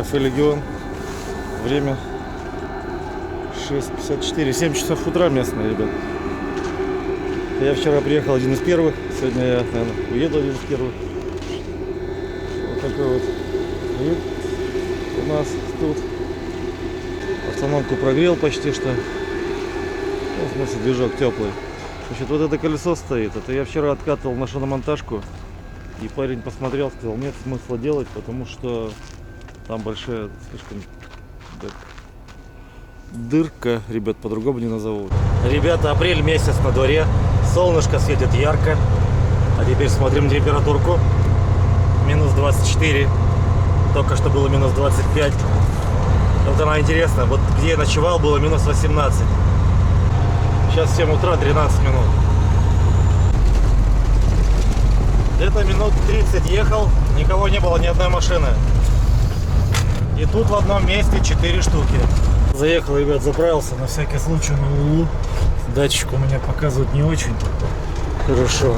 Кафе Легион. Время 6:54. 7 часов утра местные, ребят. Я вчера приехал один из первых. Сегодня я, наверное, уеду один из первых. Вот такой вот вид у нас тут. Автономку прогрел почти что. Ну, в смысле, движок теплый. Значит, вот это колесо стоит. Это я вчера откатывал на шиномонтажку. И парень посмотрел, сказал, нет смысла делать, потому что там большая слишком дырка, ребят, по-другому не назову. Ребята, апрель месяц на дворе, солнышко светит ярко. А теперь смотрим температурку. Минус 24. Только что было минус 25. Вот она интересно, вот где я ночевал, было минус 18. Сейчас 7 утра, 13 минут. Где-то минут 30 ехал, никого не было, ни одной машины. И тут в одном месте 4 штуки. Заехал, ребят, заправился на всякий случай на Лулу. Датчик у меня показывает не очень хорошо.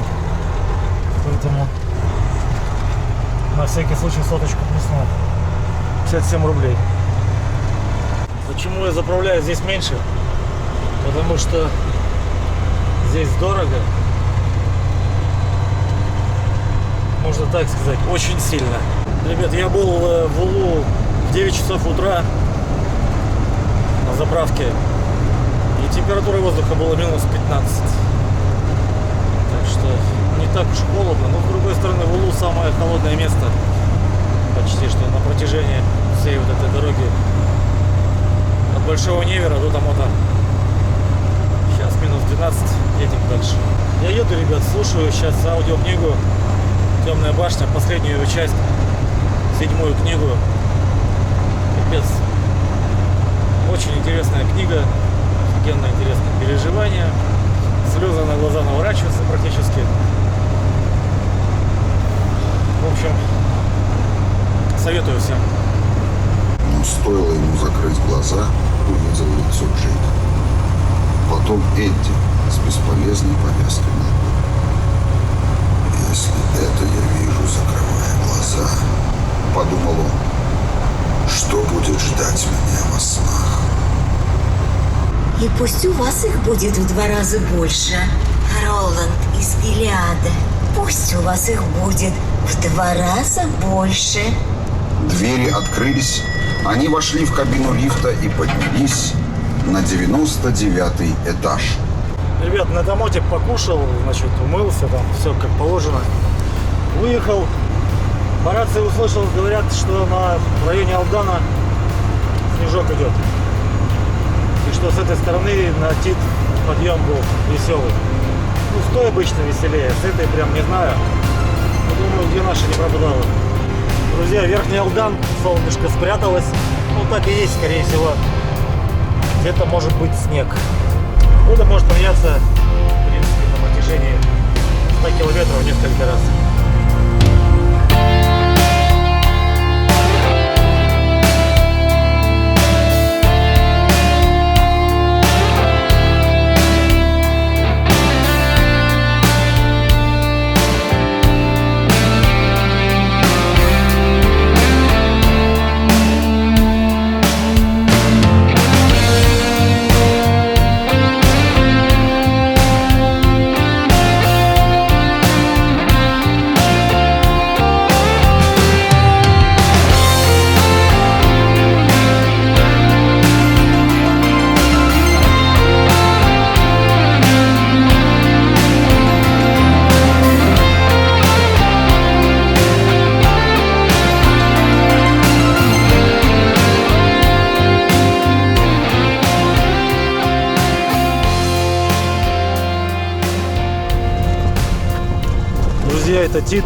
Поэтому на всякий случай соточку плюснул. 57 рублей. Почему я заправляю здесь меньше? Потому что здесь дорого. Можно так сказать, очень сильно. Ребят, я был в Улу в 9 часов утра на заправке. И температура воздуха была минус 15. Так что не так уж холодно. Но с другой стороны, в Улу самое холодное место. Почти что на протяжении всей вот этой дороги. От Большого Невера до Тамота. Сейчас минус 12, едем дальше. Я еду, ребят, слушаю сейчас аудиокнигу «Темная башня», последнюю часть, 7-ю книгу. Капец. Очень интересная книга, офигенно интересное переживание. Слезы на глаза наворачиваются практически. В общем, советую всем. Но стоило ему закрыть глаза, увидел лицо Джейка. Потом Эдди с бесполезной повязкой на лбу. «Если это я вижу, закрывая глаза, — подумал он, — что будет ждать меня во снах?» И пусть у вас их будет в 2 раза больше, Роланд из Гилеада. Пусть у вас их будет в 2 раза больше. Двери открылись, они вошли в кабину лифта и поднялись на 99-й этаж. Ребят, на Тамоте покушал, значит, умылся, там все как положено. Выехал, по рации услышал, говорят, что в районе Алдана снежок идет. И что с этой стороны на Тит подъем был веселый. Ну, с той обычно веселее, с этой прям не знаю. Но думаю, где наша не пропадала. Друзья, Верхний Алдан, солнышко спряталось. Ну, так и есть, скорее всего. Где-то может быть снег. Погода может поменяться, в принципе, на протяжении 100 километров несколько раз. Друзья, это Тит.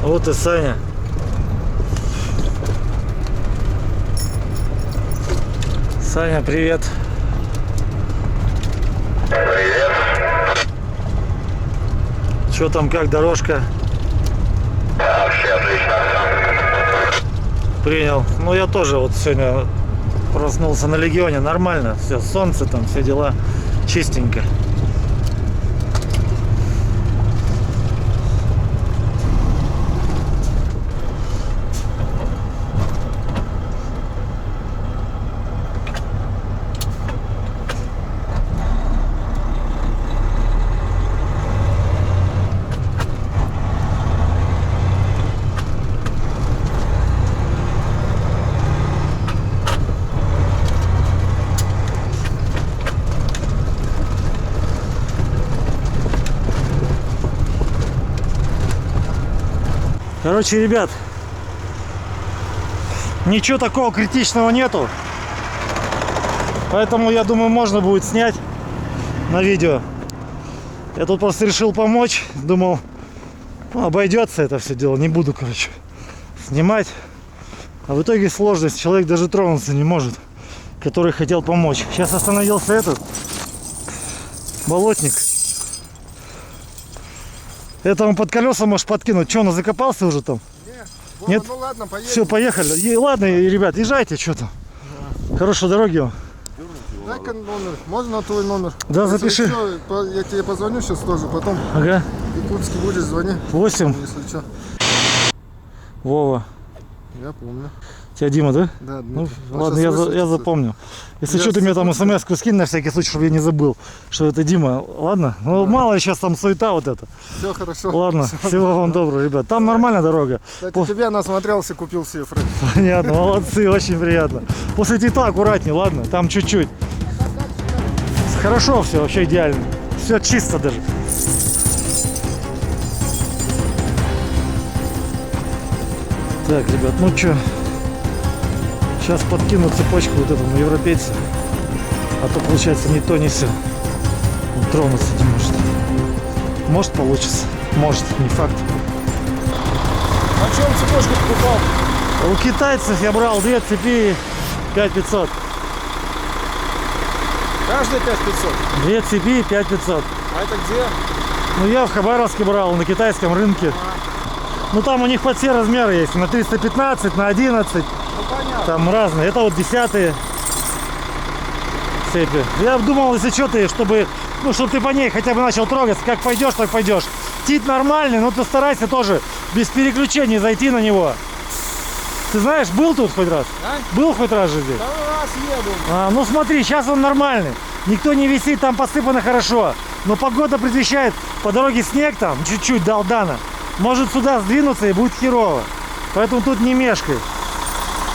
Вот и Саня. Саня, привет. Привет. Что там, как дорожка? Вообще отлично. Принял. Ну я тоже вот сегодня проснулся на Легионе. Нормально. Все, солнце там, все дела. Чистенько. Короче, ребят, ничего такого критичного нету. Поэтому, я думаю, можно будет снять на видео. Я тут просто решил помочь. Думал, ну, обойдется это все дело. Не буду, короче, снимать. А в итоге сложность. Человек даже тронуться не может, который хотел помочь. Сейчас остановился этот болотник. Это он под колеса может подкинуть. Что, он закопался уже там? Нет? Ну ладно, поедем. Все, поехали. Ладно, ребят, езжайте, что там. Хорошей дороги вам. Дай-ка номер. Можно твой номер? Да, Если запиши. что, я тебе позвоню сейчас тоже, потом Ага. в Якутске будешь, звони, 8. если что. Вова. Я помню. Тебя Дима, да? Да, Ну, Дмитрий. А ладно, щас я высветится. запомнил. Если Я что, ты мне там секунду. смс-ку скинь на всякий случай, чтобы я не забыл, что это Дима. Ладно? Ну, мало ли сейчас там суета вот это. Все хорошо. Ладно, всего вам доброго, ребят. Там нормальная дорога. Кстати, тебя насмотрелся, купил себе фрейм. Понятно, молодцы, очень приятно. После Тита аккуратнее, ладно? Там чуть-чуть. Хорошо все, вообще идеально. Все чисто даже. Так, ребят, ну что, сейчас подкину цепочку вот этому европейцу. А то получается ни то, ни сё. Он тронуться не может. Может получится, может, не факт. А чем цепочку покупал? У китайцев я брал 2 цепи 5500. Каждый 5500. 2 цепи 5500. А это где? Ну я в Хабаровске брал, на китайском рынке. Ну там у них под все размеры есть. На 315, на 11. Ну понятно. Там разные. Это вот 10-е цепи. Я думал, если что ты, чтобы, ну, чтобы ты по ней хотя бы начал трогаться. Как пойдешь, так пойдешь. Тит нормальный, но ты старайся тоже без переключений зайти на него. Ты знаешь, был тут хоть раз? А? Был хоть раз же здесь? Второй раз еду. Ну смотри, сейчас он нормальный. Никто не висит, там посыпано хорошо. Но погода предвещает, по дороге снег там, чуть-чуть долдана. Может сюда сдвинуться и будет херово. Поэтому тут не мешкай.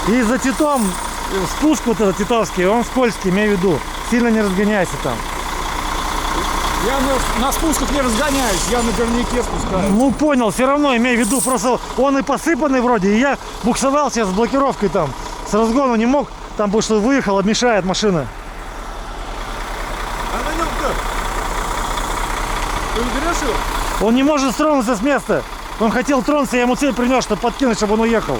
И за Титом, спуск вот этот титовский, он скользкий, имею в виду. Сильно не разгоняйся там. Я на спусках не разгоняюсь, я на горняке спускаюсь. Ну понял, все равно имею в виду, просто он и посыпанный вроде. И я буксовал сейчас с блокировкой там. С разгону не мог, там потому что выехал, мешает машина. А на нем как? Ты уберешь его? Он не может тронуться с места. Он хотел тронуться, я ему цель принес, чтобы подкинуть, чтобы он уехал.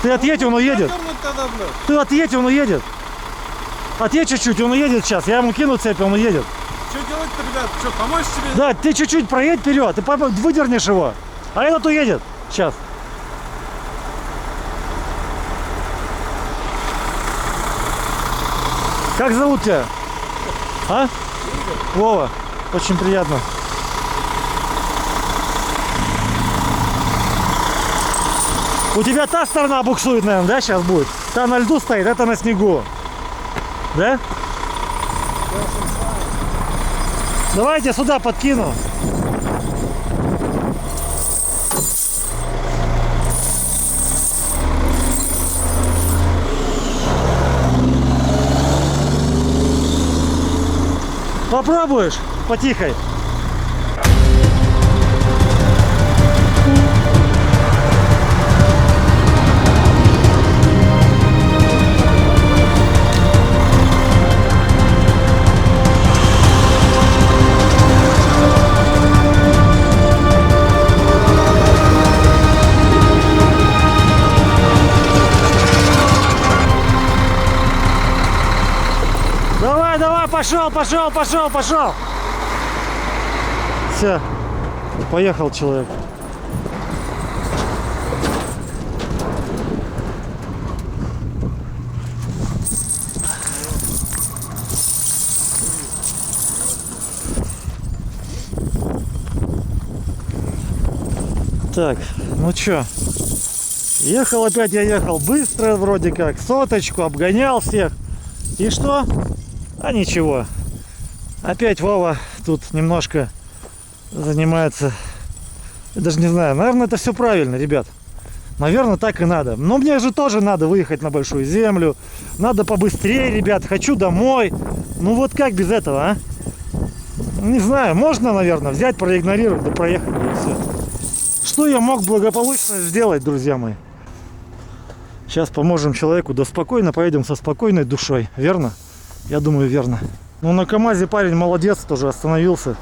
Ты отъедь, он уедет. Тогда, блядь. Ты отъедь, он уедет. Отъедь чуть-чуть, он уедет сейчас. Я ему кину цепь, он уедет. Что делать-то, ребят? Что, помочь тебе? Да, ты чуть-чуть проедь вперед, ты выдернешь его. А этот уедет сейчас. Как зовут тебя? А? Вова. Очень приятно. У тебя та сторона буксует, наверное, да, сейчас будет? Та на льду стоит, это на снегу. Да? Давайте сюда подкину. Попробуешь потихой? Давай, давай, пошел, пошел, пошел, пошел. Все, поехал человек. Так, ну чё? Ехал опять, я ехал быстро вроде как, соточку, обгонял всех. И что? А ничего. Опять Вова тут немножко занимается. Я даже не знаю, наверное, это все правильно, ребят. Наверное, так и надо. Но мне же тоже надо выехать на большую землю. Надо побыстрее, ребят. Хочу домой. Ну вот как без этого, а? Не знаю, можно, наверное, взять, проигнорировать, да проехать, и все. Что я мог благополучно сделать, друзья мои? Сейчас поможем человеку, да спокойно поедем со спокойной душой. Верно? Я думаю, верно. Ну, на КамАЗе парень молодец, тоже остановился.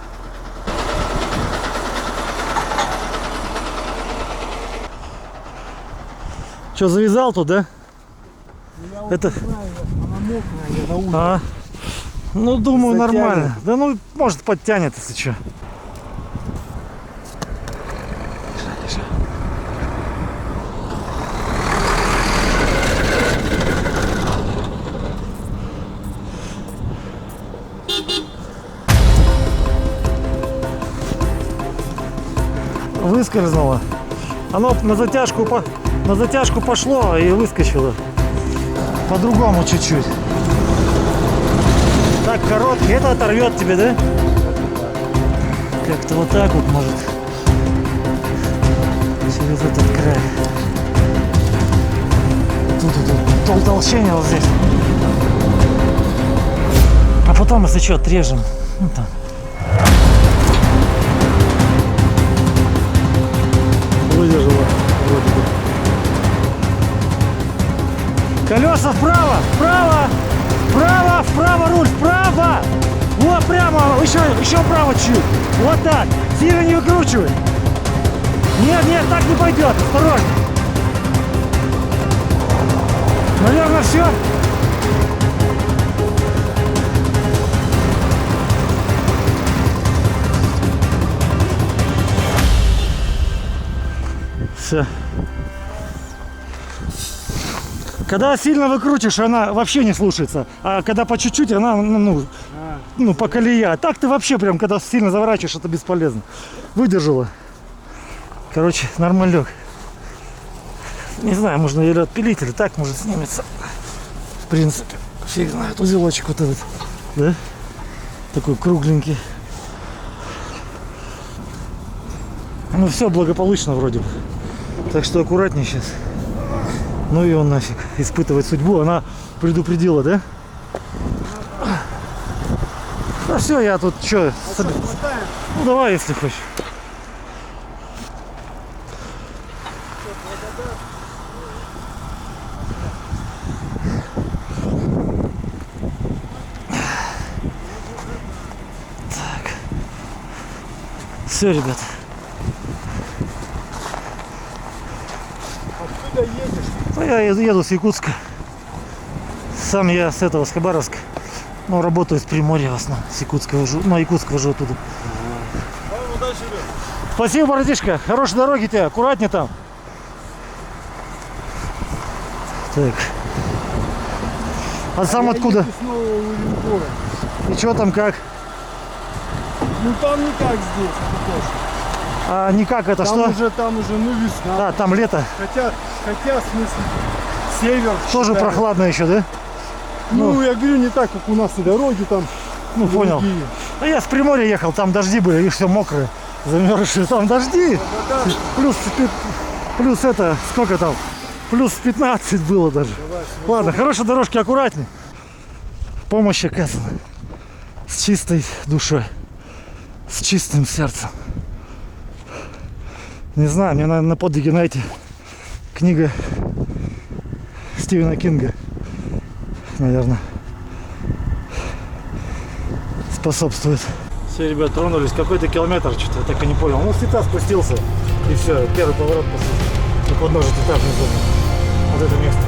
Что, завязал тут, да? Я Это... знаю, она мокрая, я на улице. А? Ну, думаю, Затянет. нормально. Да ну, может, подтянет, если что. Выскользнуло. Оно на затяжку пошло и выскочило. По-другому чуть-чуть. Так, короткий. Это оторвет тебе, да? Как-то вот так вот, может. Через этот край. Тут толщение вот здесь. А потом, если что, отрежем. Ну, там. Выдержала вроде бы. Колеса вправо, вправо, вправо, вправо руль, вправо. Вот прямо, еще вправо чуть. Вот так. Сильно не выкручивай. Нет, нет, так не пойдет. Осторожно. Наверное, все. Все. Когда сильно выкрутишь, она вообще не слушается. А когда по чуть-чуть, она, ну, по колее. А так ты вообще прям, когда сильно заворачиваешь, это бесполезно. Выдержала. Короче, нормалек. Не знаю, можно или отпилить, или так, может, снимется. В принципе, фиг знает. Узелочек вот этот, да? Такой кругленький. Ну, все благополучно вроде бы. Так что аккуратнее сейчас. Ну и он нафиг. Испытывать судьбу. Она предупредила, да? Да все, я тут что? Ну давай, если хочешь. Так. Все, ребят. Откуда едешь? Ну, я еду с Якутска. Сам я с этого, с Хабаровска. Ну, работаю с Приморья в основном. С Якутска вожу. Ну, Якутск вожу оттуда. Спасибо, братишка. Хорошей дороги тебе. Аккуратнее там. Так. А сам откуда? Еду с Нового Уренгоя. И что там как? Ну там не как здесь, это точно. А никак это что? Там уже, ну, весна. А, там лето. Хотя, в смысле, север. Тоже считаю. прохладно еще, да? Ну, я говорю, не так, как у нас и дороги там. Ну, понял. другие. А я с Приморья ехал, там дожди были, и все мокрое, замерзшие, там дожди. Плюс это, сколько там? Плюс 15 было даже. Ладно, хорошей дорожки, аккуратней. Помощь оказана. С чистой душой. С чистым сердцем. Не знаю, мне на подвиге, знаете, книга Стивена Кинга, наверное, способствует. Все, ребят, тронулись. Какой-то километр, что-то я так и не понял. Ну, с Тита спустился, и все, первый поворот после. На подножие Тита внизу. Вот это место.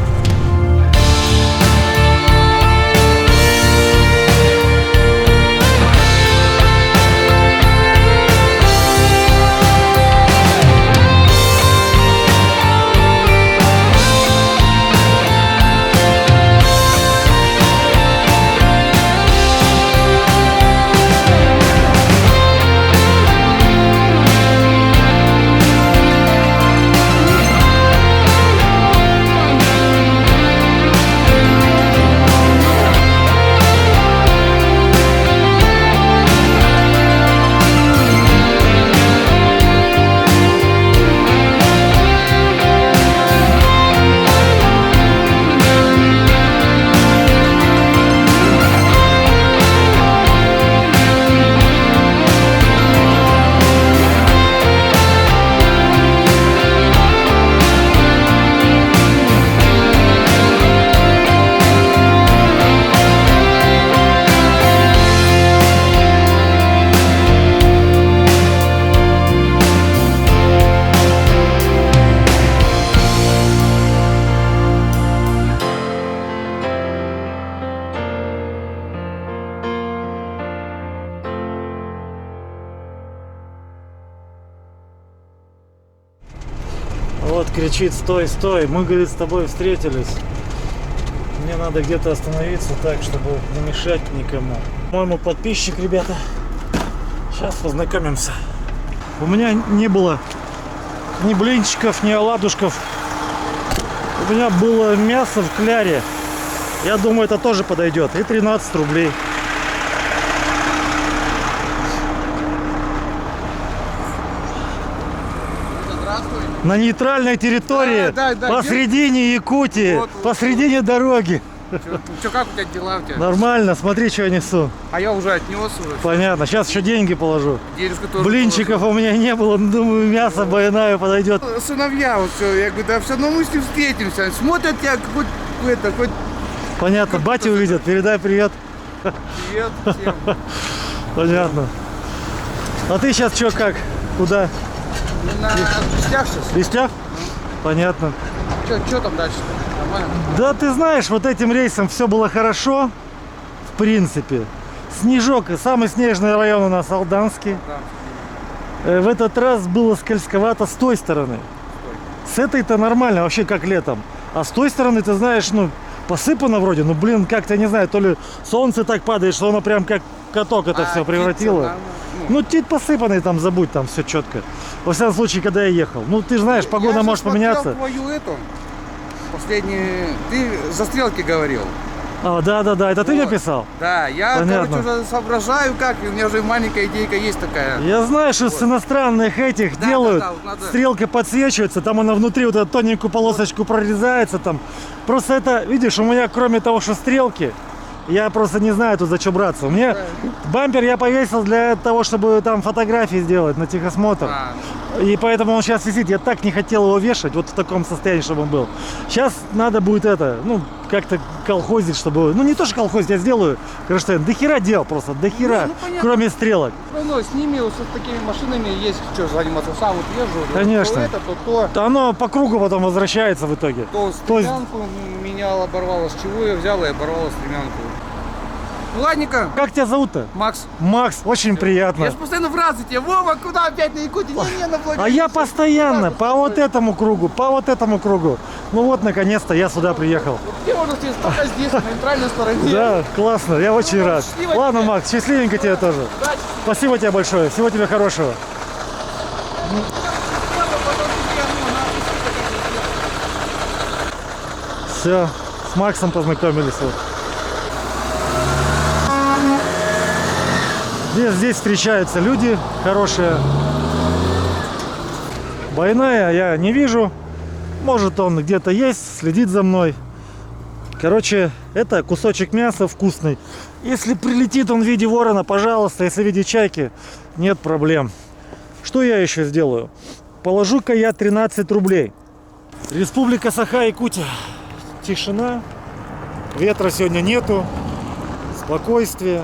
кричит: стой, стой, мы, говорит, с тобой встретились. Мне надо где-то остановиться так, чтобы не мешать никому. По-моему, подписчик, ребята. Сейчас познакомимся. У меня не было ни блинчиков, ни оладушков. У меня было мясо в кляре. Я думаю, это тоже подойдет. И 13 рублей. На нейтральной территории, Да, посредине Якутии, Вот. посредине дороги. Че, как у тебя дела у тебя? Нормально, смотри, что я несу. А я уже отнес уже. Понятно, сейчас еще деньги положу. Денежку тоже Блинчиков у меня не было, но думаю, мясо байное подойдет. положил. Сыновья, вот все. Я говорю, да все равно мы с ним встретимся. Смотрят тебя, хоть Понятно, батю увидят, передай привет. привет всем. Понятно. А ты сейчас что, как? Куда? На гостях сейчас. В Листях? Понятно. Че там дальше-то? Нормально? Да ты знаешь, вот этим рейсом все было хорошо, в принципе. Снежок, самый снежный район у нас Алданский. В этот раз было скользковато с той стороны. С этой-то нормально, вообще как летом. А с той стороны, ты знаешь, ну, посыпано вроде, ну, блин, как-то, не знаю, то ли солнце так падает, что оно прям как каток это все превратило. Ну, тит посыпанный, там, забудь, там все четко. Во всяком случае, когда я ехал. Ну, ты же знаешь, погода может поменяться. Твою эту, последние, ты за стрелки говорил. А, да, это ты мне Вот. писал? Да, я, Понятно. короче, уже соображаю, как, у меня уже маленькая идейка есть такая. Я знаю, что с иностранных этих Да, делают, да, вот надо. стрелка подсвечивается, там она внутри вот эту тоненькую полосочку прорезается там. Просто это, видишь, у меня кроме того, что стрелки, я просто не знаю тут за что браться. У меня бампер я повесил для того, чтобы там фотографии сделать на техосмотр. А, И поэтому он сейчас висит. Я так не хотел его вешать, вот в таком состоянии, чтобы он был. Сейчас надо будет это, ну, как-то колхозить, чтобы... Ну, не то, что колхозить, я сделаю кронштейн. До хера дел просто, до хера, Ну, понятно. кроме стрелок. ну, с ними, вот с такими машинами есть что заниматься. Сам вот езжу. Конечно. То это, то То оно по кругу потом возвращается в итоге. То То есть- стремянку менял, оборвала. С чего я взял и оборвала стремянку. Ну, ладненько, Как тебя зовут-то? Макс. Макс, очень приятно. Я же постоянно в разы тебе. Вова, куда опять на Якутии? Не, на Владимир. А я постоянно по вот этому кругу, по вот этому кругу. Ну вот, наконец-то я сюда приехал. Где можно здесь? Только здесь, на нейтральной стороне. Да, классно, я очень рад. счастливо Ладно, тебе. Макс, счастливенько тебе тоже. Удачи. Спасибо тебе большое, всего тебе хорошего. Все, с Максом познакомились. Вот. Здесь встречаются люди хорошие. Байная я не вижу. Может, он где-то есть, следит за мной. Короче, это кусочек мяса вкусный. Если прилетит он в виде ворона, пожалуйста. Если в виде чайки, нет проблем. Что я еще сделаю? Положу-ка я 13 рублей. Республика Саха-Якутия. Тишина. Ветра сегодня нету. Спокойствие.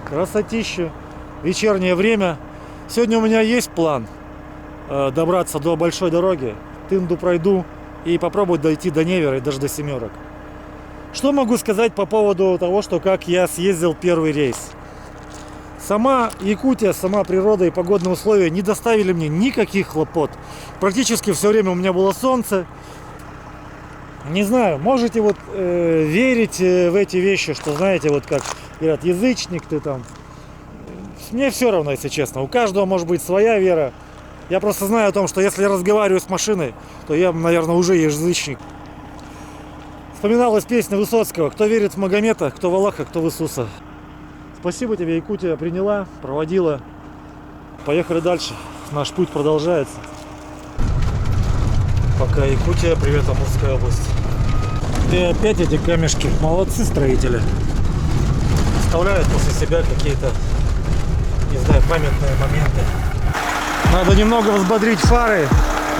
Красотища. Вечернее время. Сегодня у меня есть план добраться до большой дороги. Тынду пройду и попробовать дойти до Невера и даже до Семерок. Что могу сказать по поводу того, что как я съездил первый рейс? Сама Якутия, сама природа и погодные условия не доставили мне никаких хлопот. Практически все время у меня было солнце. Не знаю, можете вот верить в эти вещи, что знаете, вот как говорят, язычник ты там. Мне все равно, если честно. У каждого может быть своя вера. Я просто знаю о том, что если я разговариваю с машиной, то я, наверное, уже язычник. Вспоминалась песня Высоцкого: кто верит в Магомета, кто в Аллаха, кто в Иисуса. Спасибо тебе, Якутия приняла, проводила. Поехали дальше. Наш путь продолжается. Пока Якутия, привет, Амурская область. И опять эти камешки. Молодцы строители. Оставляют после себя какие-то, не знаю, памятные моменты. Надо немного взбодрить фары,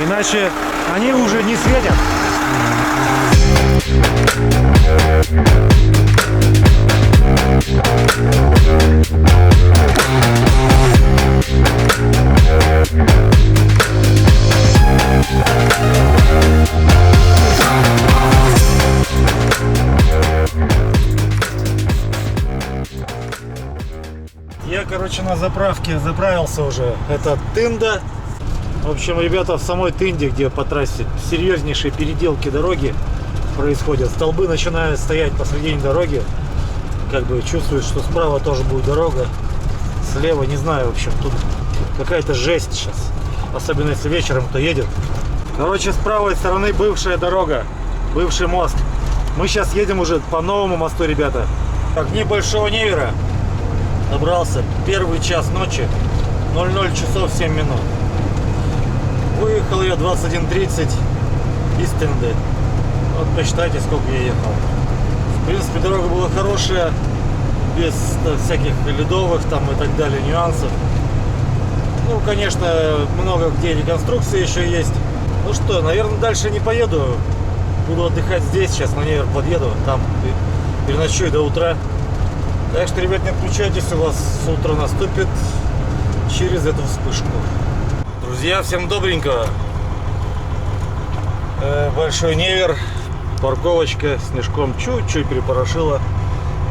иначе они уже не светят. Я, короче, на заправке заправился уже. Это Тында. В общем, ребята, в самой Тынде, где по трассе серьезнейшие переделки дороги происходят, столбы начинают стоять посредине дороги, как бы чувствуют, что справа тоже будет дорога, слева, не знаю, в общем, тут какая-то жесть сейчас, особенно если вечером кто едет. Короче, с правой стороны бывшая дорога, бывший мост. Мы сейчас едем уже по новому мосту, ребята. Огни Большого Невера. Добрался, первый час ночи, 00 часов 7 минут. Выехал я 21:30 из Тынды. Вот посчитайте, сколько я ехал. В принципе, дорога была хорошая, без всяких ледовых там и так далее нюансов. Ну, конечно, много где реконструкции еще есть. Ну что, наверное, дальше не поеду. Буду отдыхать здесь, сейчас на Невер подъеду, там переночую до утра. Так что, ребят, не отключайтесь, у вас утро наступит через эту вспышку. Друзья, всем добренького. Большой Невер, парковочка, снежком чуть-чуть припорошила.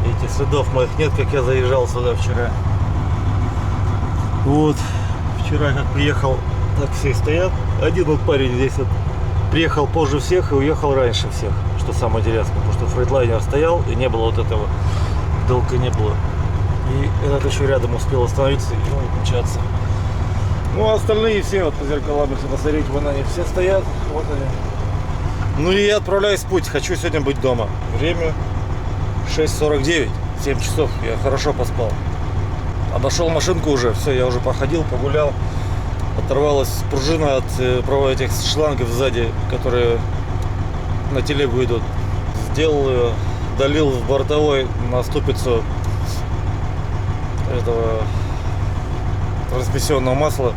Видите, следов моих нет, как я заезжал сюда вчера. Вот, вчера как приехал, так все стоят. Один вот парень здесь вот приехал позже всех и уехал раньше всех, что самое интересное, потому что фрейдлайнер стоял и не было вот этого, долго не было. И этот еще рядом успел остановиться и умчаться. Ну а остальные все вот по зеркалам, если посмотреть, вон они все стоят, вот они. Ну и я отправляюсь в путь, хочу сегодня быть дома. Время 6:49, 7 часов, я хорошо поспал. Обошел машинку уже, все, я уже походил, погулял. Оторвалась пружина от этих шлангов сзади, которые на телегу идут. Сделал ее, долил в бортовой на ступицу этого трансмиссионного масла.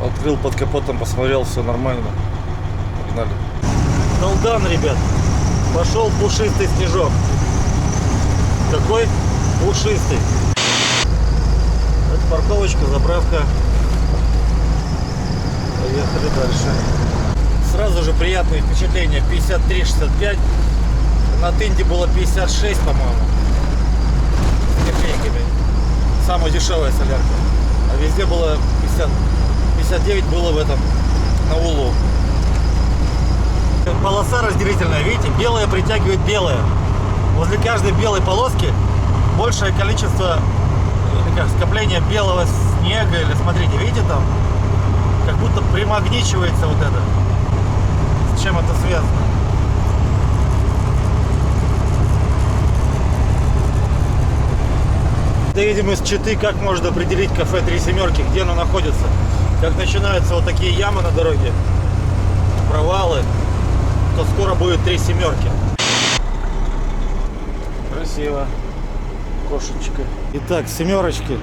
Открыл под капотом, посмотрел, все нормально. Погнали. Долдан, ребят. Пошел пушистый снежок. Какой пушистый. Это парковочка, заправка. Поехали дальше. Сразу же приятные впечатления. 53,65. На Тынде было 56, по-моему. С копейками. Самая дешевая солярка. А везде было 50. 59 было в этом, на Улу. Полоса разделительная, видите, белая притягивает белое. Возле каждой белой полоски большее количество скопления белого снега. Или смотрите, видите там, как будто примагничивается вот это. С чем это связано? Доедем из Читы, как можно определить кафе «Три семерки», где оно находится. Как начинаются вот такие ямы на дороге, провалы, то скоро будет 3 семерки. Красиво. Кошечка. Итак, семерочки.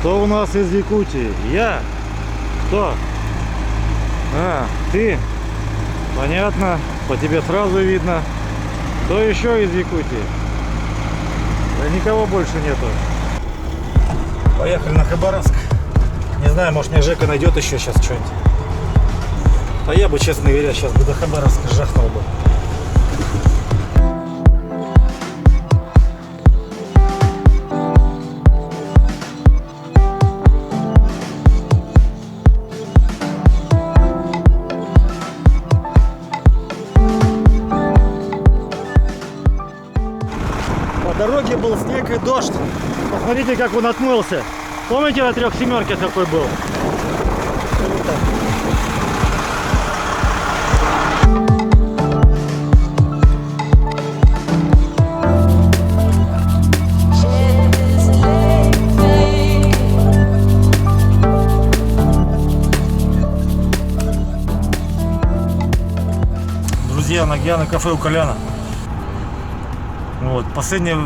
Кто у нас из Якутии? Я? Кто? А, ты? Понятно. По тебе сразу видно. Кто еще из Якутии? Да никого больше нету. Поехали на Хабаровск. Не знаю, может мне Жека найдет еще сейчас что-нибудь. А я бы, честно говоря, сейчас бы до Хабаровска жахнул бы. По дороге был снег и дождь. Посмотрите, как он отмылся. Помните, на 3 семерке какой был? Друзья, я на кафе у Коляна. Вот, последнее,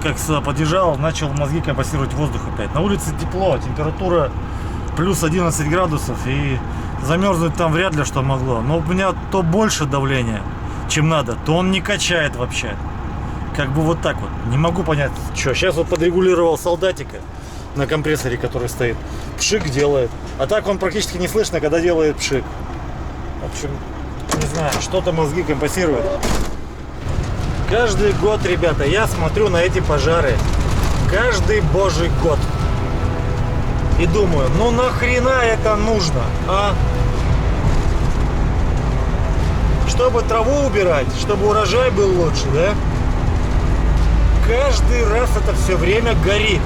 как сюда подъезжал, начал мозги компостировать воздух опять. На улице тепло, температура плюс 11 градусов, и замерзнуть там вряд ли что могло. Но у меня то больше давления, чем надо, то он не качает вообще. Как бы вот так вот. Не могу понять, что. Сейчас вот подрегулировал солдатика на компрессоре, который стоит. Пшик делает. А так он практически не слышно, когда делает пшик. В общем, не знаю, что-то мозги компостирует. Каждый год, ребята, я смотрю на эти пожары. каждый божий год. И думаю, ну нахрена это нужно, а? Чтобы траву убирать, чтобы урожай был лучше, да? Каждый раз это все время горит.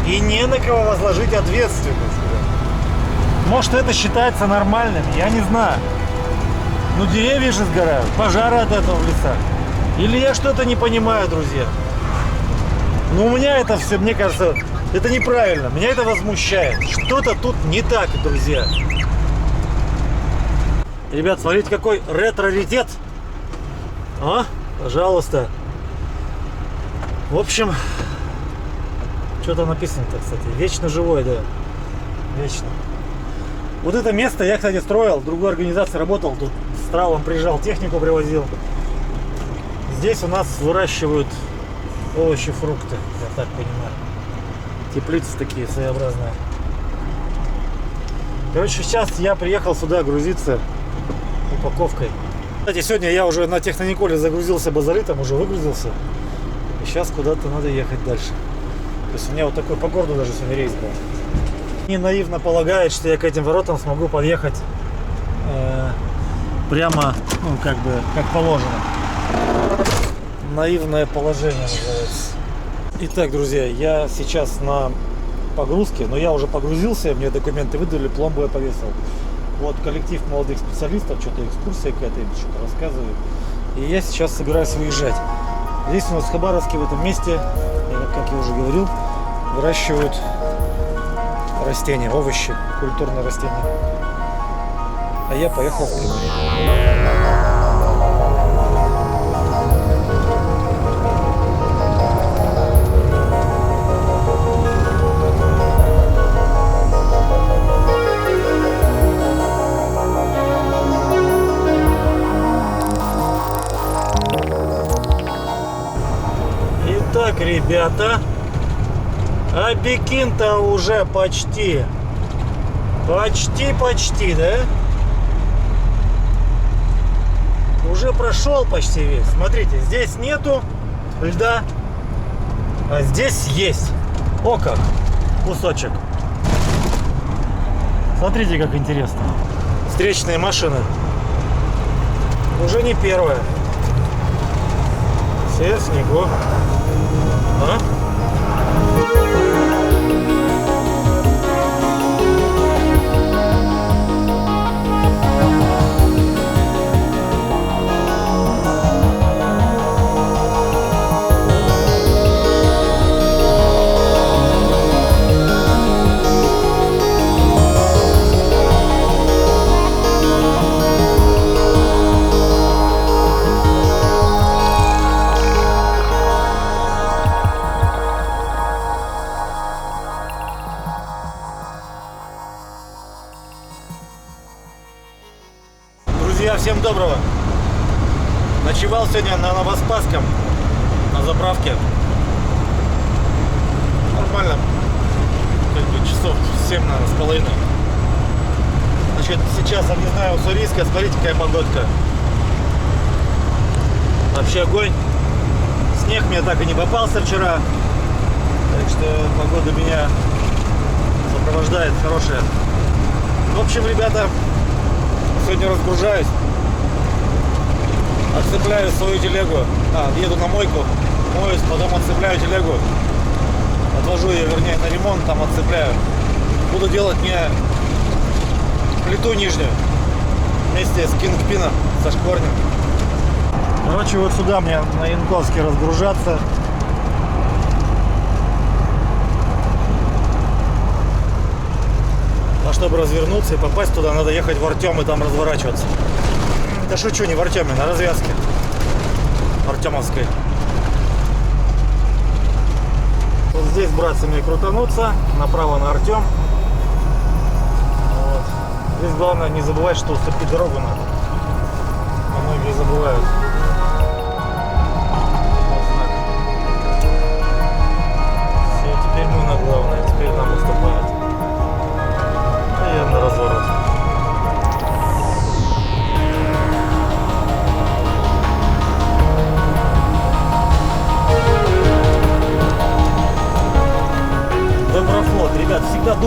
И не на кого возложить ответственность. Может, это считается нормальным, я не знаю. Ну, деревья же сгорают, пожары от этого в лесах. Или я что-то не понимаю, друзья. Но у меня это все, мне кажется, это неправильно. Меня это возмущает. Что-то тут не так, друзья. Ребят, смотрите, какой ретро-раритет. А, пожалуйста. В общем, что-то написано-то, кстати. Вечно живой, да. Вечно. Вот это место я, кстати, строил. В другой организации работал. Тут с травом приезжал, технику привозил. Здесь у нас выращивают овощи, фрукты, я так понимаю. Теплицы такие своеобразные. Короче, сейчас я приехал сюда грузиться упаковкой. Кстати, сегодня я уже на Технониколе загрузился базолитом, уже выгрузился. И сейчас куда-то надо ехать дальше. То есть у меня вот такой по городу даже сегодня рейс был. Не наивно полагает, что я к этим воротам смогу подъехать прямо, ну, как бы, как положено. Наивное положение называется. Итак, друзья, я сейчас на погрузке, но я уже погрузился, мне документы выдали, пломбу я повесил. Вот коллектив молодых специалистов, что-то экскурсия какая-то, им что-то рассказывают. И я сейчас собираюсь выезжать. Здесь у нас в Хабаровске, в этом месте, как я уже говорил, выращивают растения, овощи, культурные растения. А я поехал в Приморье. Итак, ребята, а Пекин-то уже почти, да? Уже прошел почти весь. Смотрите, здесь нету льда, а здесь есть. О как, кусочек. Смотрите, как интересно. Встречные машины. Уже не первая. Все в снегу. А? Друзья, всем доброго! Ночевал сегодня на Новоспасском, на заправке. Нормально, как бы часов 7, наверное, с половиной. Значит, сейчас, я не знаю, Уссурийска, смотрите, какая погодка. Вообще огонь. Снег мне так и не попался вчера. Так что погода меня сопровождает хорошая. В общем, ребята, сегодня разгружаюсь. Отцепляю свою телегу. Еду на мойку, моюсь, потом отцепляю телегу. Отвожу ее, вернее, на ремонт, там отцепляю. Буду делать мне плиту нижнюю. Вместе с кингпином, со шкворнем. Короче, вот сюда мне на Янковске разгружаться. А чтобы развернуться и попасть туда, надо ехать в Артем и там разворачиваться. Да шучу, не в Артеме, на развязке Артемовской. Вот здесь, братцы, мне крутануться, направо на Артем. Вот. Здесь главное не забывать, что уступить дорогу надо. А многие забывают. Вот знак. Все, теперь мы на главное, теперь нам уступают. А я на разворот.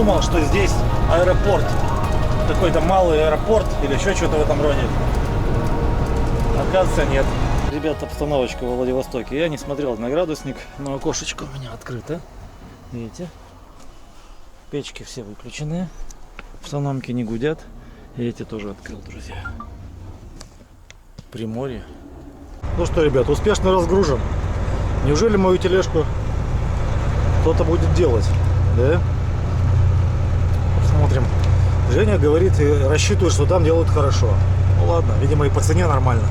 думал, что здесь аэропорт. Какой-то малый аэропорт или еще что-то в этом роде. Оказывается, нет. Ребят, обстановочка во Владивостоке. Я не смотрел на градусник, но окошечко у меня открыто. Видите? Печки все выключены. Автономки не гудят. И эти тоже открыл, друзья. Приморье. Ну что, ребят, успешно разгружен. Неужели мою тележку кто-то будет делать? Да? Посмотрим. Женя говорит и рассчитывает, что там делают хорошо. Ну ладно, видимо и по цене нормально.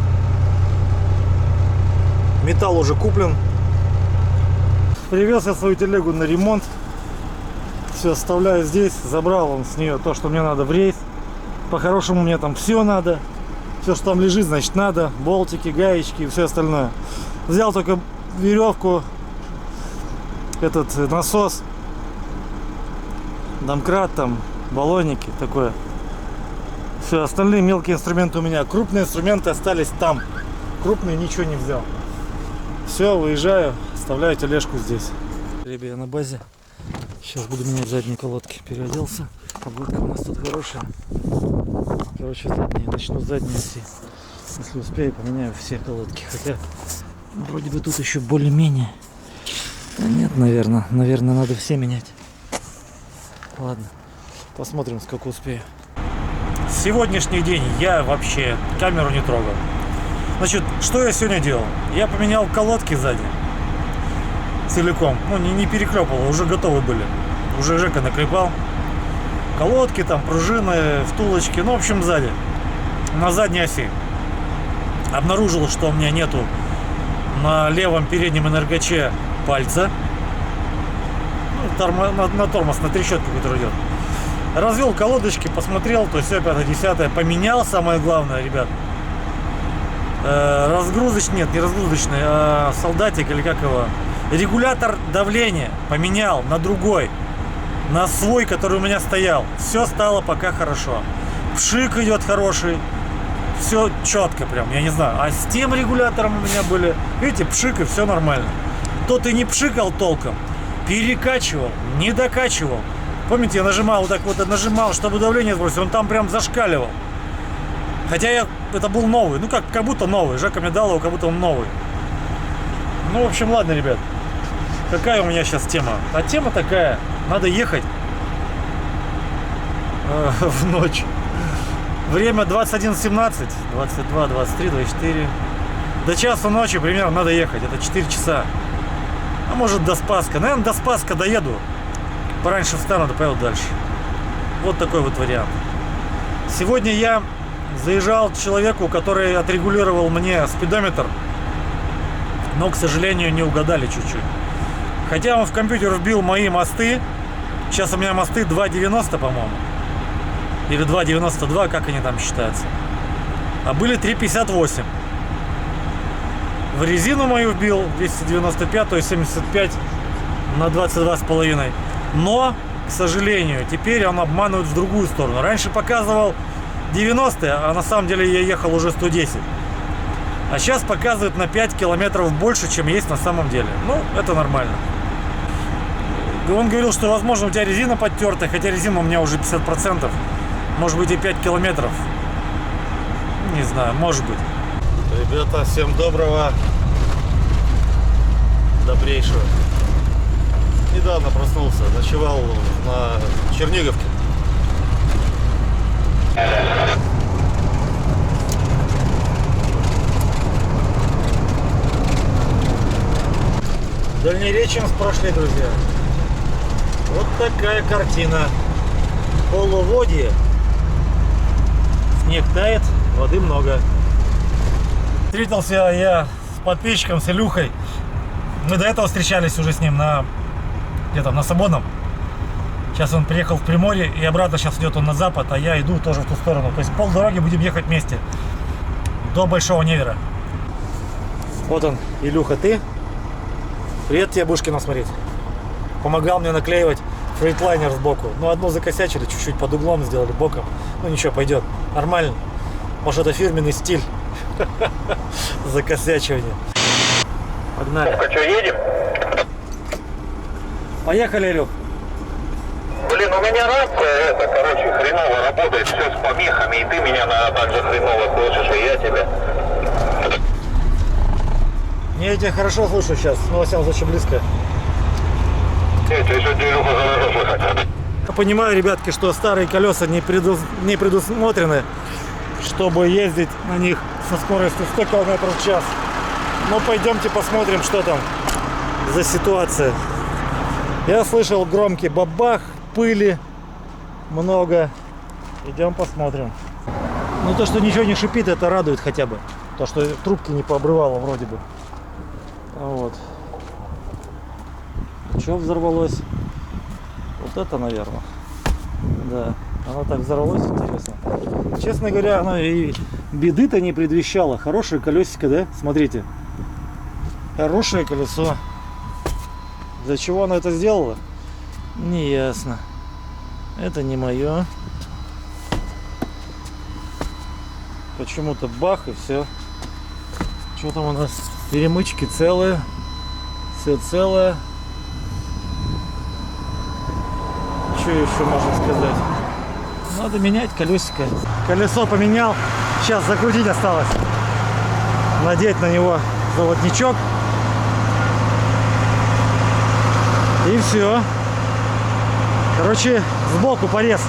Металл уже куплен. Привез я свою телегу на ремонт. Все оставляю здесь. Забрал он с нее то, что мне надо в рейс. По-хорошему мне там все надо. Все, что там лежит, значит надо. Болтики, гаечки и все остальное. Взял только веревку, этот насос, домкрат, там баллонники, такое. Все, остальные мелкие инструменты у меня. Крупные инструменты остались там. Крупные ничего не взял. Все, выезжаю, оставляю тележку здесь. Ребята, я на базе. Сейчас буду менять задние колодки. Переоделся. Погодка у нас тут хорошая. Короче, задние. Начну с задней оси. Если успею, поменяю все колодки. Хотя вроде бы тут еще более-менее. Да нет, наверное. Наверное, надо все менять. Ладно. Посмотрим, сколько успею. Сегодняшний день я вообще камеру не трогал. Значит, что я сегодня делал? Я поменял колодки сзади. Целиком. Ну, не переклепывал, уже готовы были. Уже Жека накрепал. Колодки, там, пружины, втулочки. Ну, в общем, сзади. На задней оси. Обнаружил, что у меня нету на левом переднем энергоче пальца. Ну, на тормоз, на трещотку, которая идет. Развел колодочки, посмотрел, то все, 5-10, поменял, самое главное, ребят. Разгрузочный, нет, не разгрузочный, а солдатик или как его. Регулятор давления поменял на другой, на свой, который у меня стоял. Все стало пока хорошо. Пшик идет хороший. Все четко прям, я не знаю. А с тем регулятором у меня были, видите, пшик и все нормально. Тот и не пшикал толком. Перекачивал, не докачивал. Помните, я нажимал, вот так вот нажимал, чтобы давление сбросить. Он там прям зашкаливал. Хотя это был новый, ну как будто новый. Жека мне дал его, как будто он новый. Ну, в общем, ладно, ребят. Какая у меня сейчас тема? А тема такая, надо ехать в ночь. Время 21:17, 22, 23, 24. До часу ночи примерно надо ехать, это 4 часа. А может до Спасска. Наверное, до Спасска доеду. Пораньше встану, да поеду дальше. Вот такой вот вариант. Сегодня я заезжал к человеку, который отрегулировал мне спидометр. Но, к сожалению, не угадали чуть-чуть. Хотя он в компьютер вбил мои мосты. Сейчас у меня мосты 2,90, по-моему. Или 2,92, как они там считаются. А были 3,58. В резину мою вбил 295, 75 на 22,5. Но, к сожалению, теперь он обманывает в другую сторону. Раньше показывал 90, а на самом деле я ехал уже 110. А сейчас показывает на 5 километров больше, чем есть на самом деле. Ну, это нормально. Он говорил, что, возможно, у тебя резина подтертая, хотя резина у меня уже 50%. Может быть, и 5 километров. Не знаю, может быть. Ребята, всем доброго, добрейшего. Недавно проснулся, ночевал на Черниговке. Дальнереченск прошли, друзья. Вот такая картина. Полуводье. Снег тает, воды много. Встретился я с подписчиком, с Илюхой. Мы до этого встречались уже с ним где-то на Свободном. Сейчас он приехал в Приморье и обратно сейчас идет он на запад, а я иду тоже в ту сторону. То есть полдороги будем ехать вместе до Большого Невера. Вот он, Илюха, ты. Привет тебе, Бушкина, смотреть. Помогал мне наклеивать фрейтлайнер сбоку. Ну, одну закосячили, чуть-чуть под углом сделали, боком. Ну, ничего, пойдет. Нормально. Может, это фирменный стиль. Закосячивание. Погнали. Ну-ка, что, едем? Поехали, Илюх. Блин, у меня рация, хреново работает, все с помехами, и ты меня так же хреново слышишь, и я тебя. Я тебя хорошо слышу сейчас, но во всяком случае близко. Ты еще Илюха хорошо слышать. Я понимаю, ребятки, что старые колеса не предусмотрены, чтобы ездить на них со скоростью 100 км в час. Но пойдемте посмотрим, что там за ситуация. Я слышал громкий бабах, пыли много. Идем посмотрим. Ну то, что ничего не шипит, это радует хотя бы. То, что трубки не пообрывало вроде бы. Вот. Что взорвалось? Вот это, наверное. Да. Оно так взорвалось, интересно. Честно говоря, оно и беды-то не предвещало. Хорошее колесико, да? Смотрите. Хорошее колесо. Для чего оно это сделало? Не ясно. Это не мое. Почему-то бах и все. Что там у нас? Перемычки целые. Все целое. Что еще можно сказать? Надо менять колесико. Колесо поменял. Сейчас закрутить осталось. Надеть на него золотничок. И все. Короче, сбоку порез.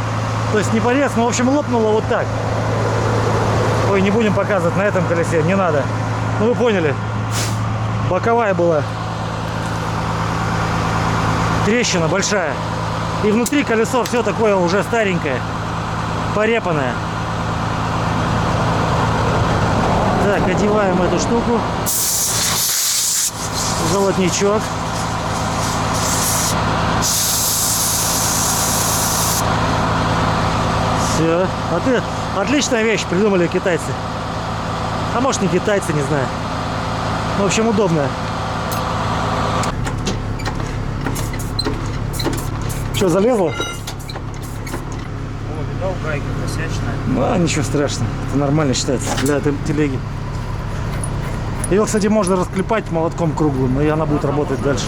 То есть не порез, но в общем лопнуло вот так. Ой, не будем показывать на этом колесе, не надо. Ну вы поняли. Боковая была. Трещина большая. И внутри колесо все такое уже старенькое. Порепанное. Так, одеваем эту штуку. Золотничок. Все. Отличная вещь придумали китайцы. А может не китайцы, не знаю. В общем, удобная. Что, залезло? О, видал, гайка косячная. Ну, ничего страшного. Это нормально считается для этой телеги. Ее, кстати, можно расклепать молотком круглым, и она будет работать дальше.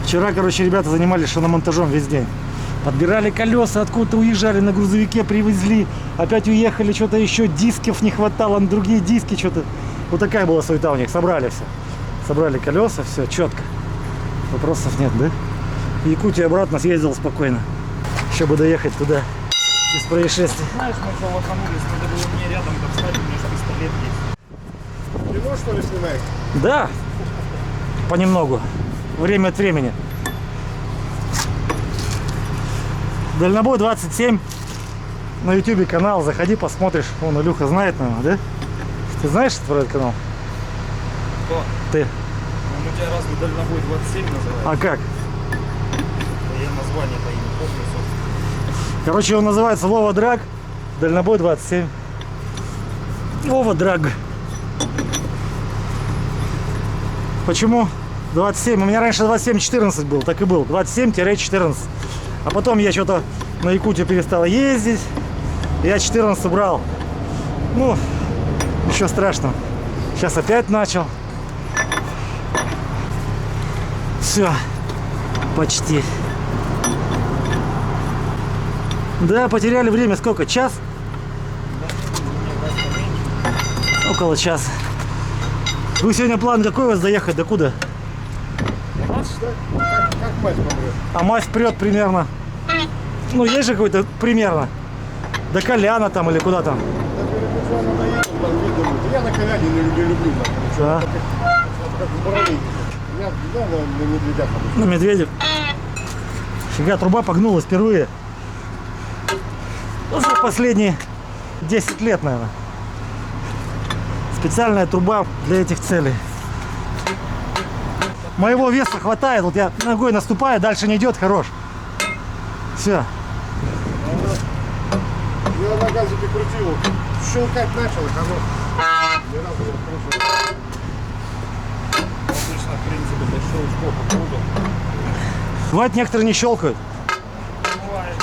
Вчера, короче, ребята занимались шиномонтажом весь день. Подбирали колеса, откуда-то уезжали на грузовике, привезли, опять уехали, что-то еще, дисков не хватало, на другие диски что-то. Вот такая была суета у них, собрали все. Собрали колеса, все четко. Вопросов нет, да? В Якутию обратно съездил спокойно, чтобы доехать туда без происшествий. Знаешь, мы что лоханулись, надо было мне рядом достать, у меня же пистолет есть. Ты можешь, что ли, снимать? Да, понемногу, время от времени. Дальнобой 27 на ютубе канал, заходи, посмотришь. Вон, Илюха знает, наверное, да? Ты знаешь, что про этот канал? Кто? Ты. Он у тебя разве дальнобой 27 называется? А как? Я название-то и не помню, собственно. Короче, он называется Вова Драг, дальнобой 27. Вова Драг. Почему 27? У меня раньше 27-14 был, так и был. 27-14. А потом я что-то на Якутию перестал ездить. Я 14 брал. Ну, ничего страшного. Сейчас опять начал. Все. Почти. Да, потеряли время. Сколько? Час? Около часа. Вы сегодня план какой у вас доехать? До куда? Как мать помрет? А мать прет примерно. Ну, есть же какой-то примерно. До Коляна там или куда там. Я на Коляне не люблю. Да. Как в Боровике. Я на медведях обычно. На Медведев. Фига, труба погнулась впервые. Ну, за последние 10 лет, наверное. Специальная труба для этих целей. Моего веса хватает. Вот я ногой наступаю, дальше не идет, хорош. Все. Я на газике крутил. Щелкать начал, и хорош. Ни разу не откручивал. Обычно, в принципе, до щелчков по кругу. Бывает, некоторые не щелкают. Бывает.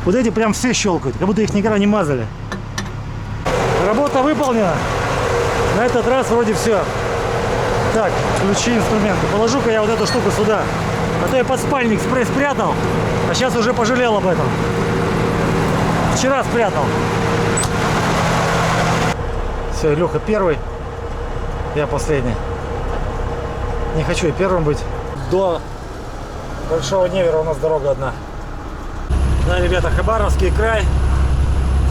Вот эти прям все щелкают, как будто их никогда не мазали. Работа выполнена. На этот раз вроде все. Так, ключи, инструменты. Положу-ка я вот эту штуку сюда. А то я под спальник спрей спрятал, а сейчас уже пожалел об этом. Вчера спрятал. Все, Илюха первый, я последний. Не хочу я первым быть. До Большого Невера у нас дорога одна. Да, ребята, Хабаровский край.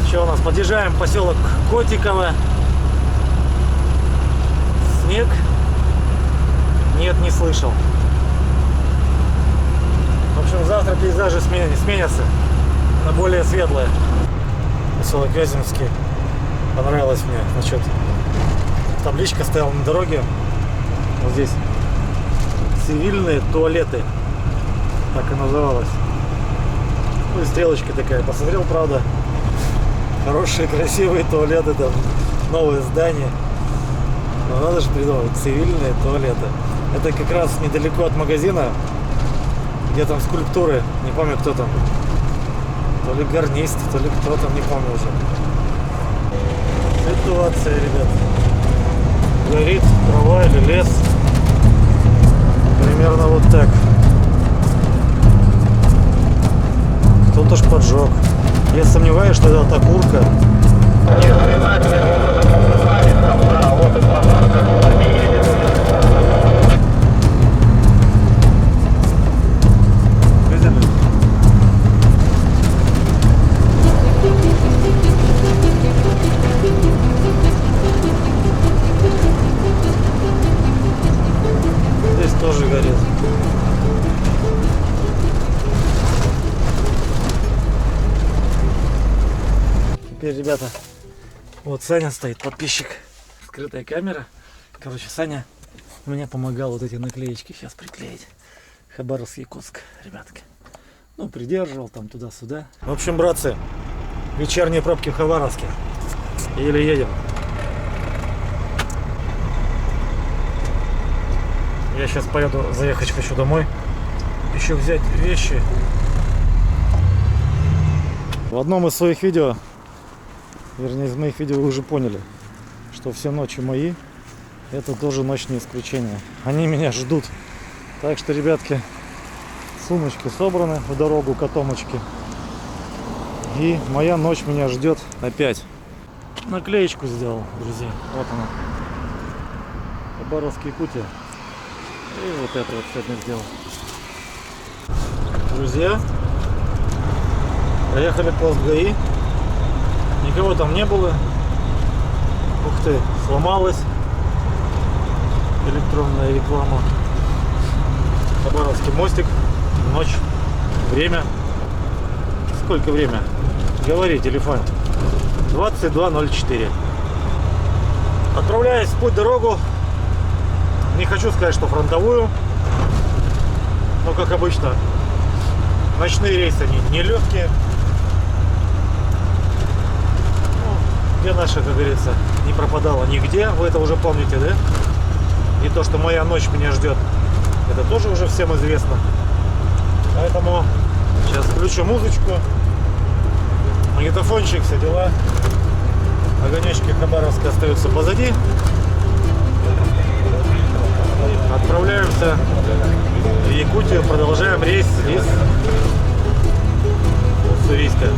Что у нас? Подъезжаем в поселок Котиково. Снег? Нет, не слышал. В общем, завтра пейзажи сменятся на более светлые. Поселок Вяземский. Понравилось мне. Значит, табличка стояла на дороге. Вот здесь. Цивильные туалеты. Так и называлось. Ну и стрелочка такая. Посмотрел, правда. Хорошие, красивые туалеты там. Новые здания. Но надо же придумать. Цивильные туалеты. Это как раз недалеко от магазина. Где там скульптуры. Не помню, кто там. То ли гарнист, то ли кто там. Не помню уже. Ситуация, ребят. Горит трава или лес. Примерно вот так. Кто-то ж поджег. Я сомневаюсь, что это окурка. Видели? Здесь тоже горит. Теперь, ребята, вот Саня стоит, подписчик. Скрытая камера. Короче, Саня мне помогал вот эти наклеечки сейчас приклеить. Хабаровск, Якутск, ребятки. Ну, придерживал там туда-сюда. В общем, братцы, вечерние пробки в Хабаровске. Еле едем. Я сейчас поеду, заехать хочу домой. Еще взять вещи. В одном из своих видео, вернее, из моих видео вы уже поняли, что все ночи мои, это тоже ночь не исключение. Они меня ждут. Так что, ребятки, сумочки собраны в дорогу, котомочки. И моя ночь меня ждет опять. Наклеечку сделал, друзья. Вот она. Хабаровск, Якутия. И вот это вот сегодня сделал. Друзья, проехали пост ГАИ. Никого там не было. Ух ты, сломалась электронная реклама. Хабаровский мостик. Ночь. Время. Сколько время? Говори, телефон. 22:04. Отправляюсь в путь-дорогу. Не хочу сказать, что фронтовую. Но, как обычно, ночные рейсы они нелегкие. Где наша, как говорится, не пропадала нигде. Вы это уже помните, да? И то, что моя ночь меня ждет, это тоже уже всем известно. Поэтому сейчас включу музычку, магнитофончик, все дела. Огонечки Хабаровска остаются позади. Отправляемся в Якутию, продолжаем рейс из Уссурийска.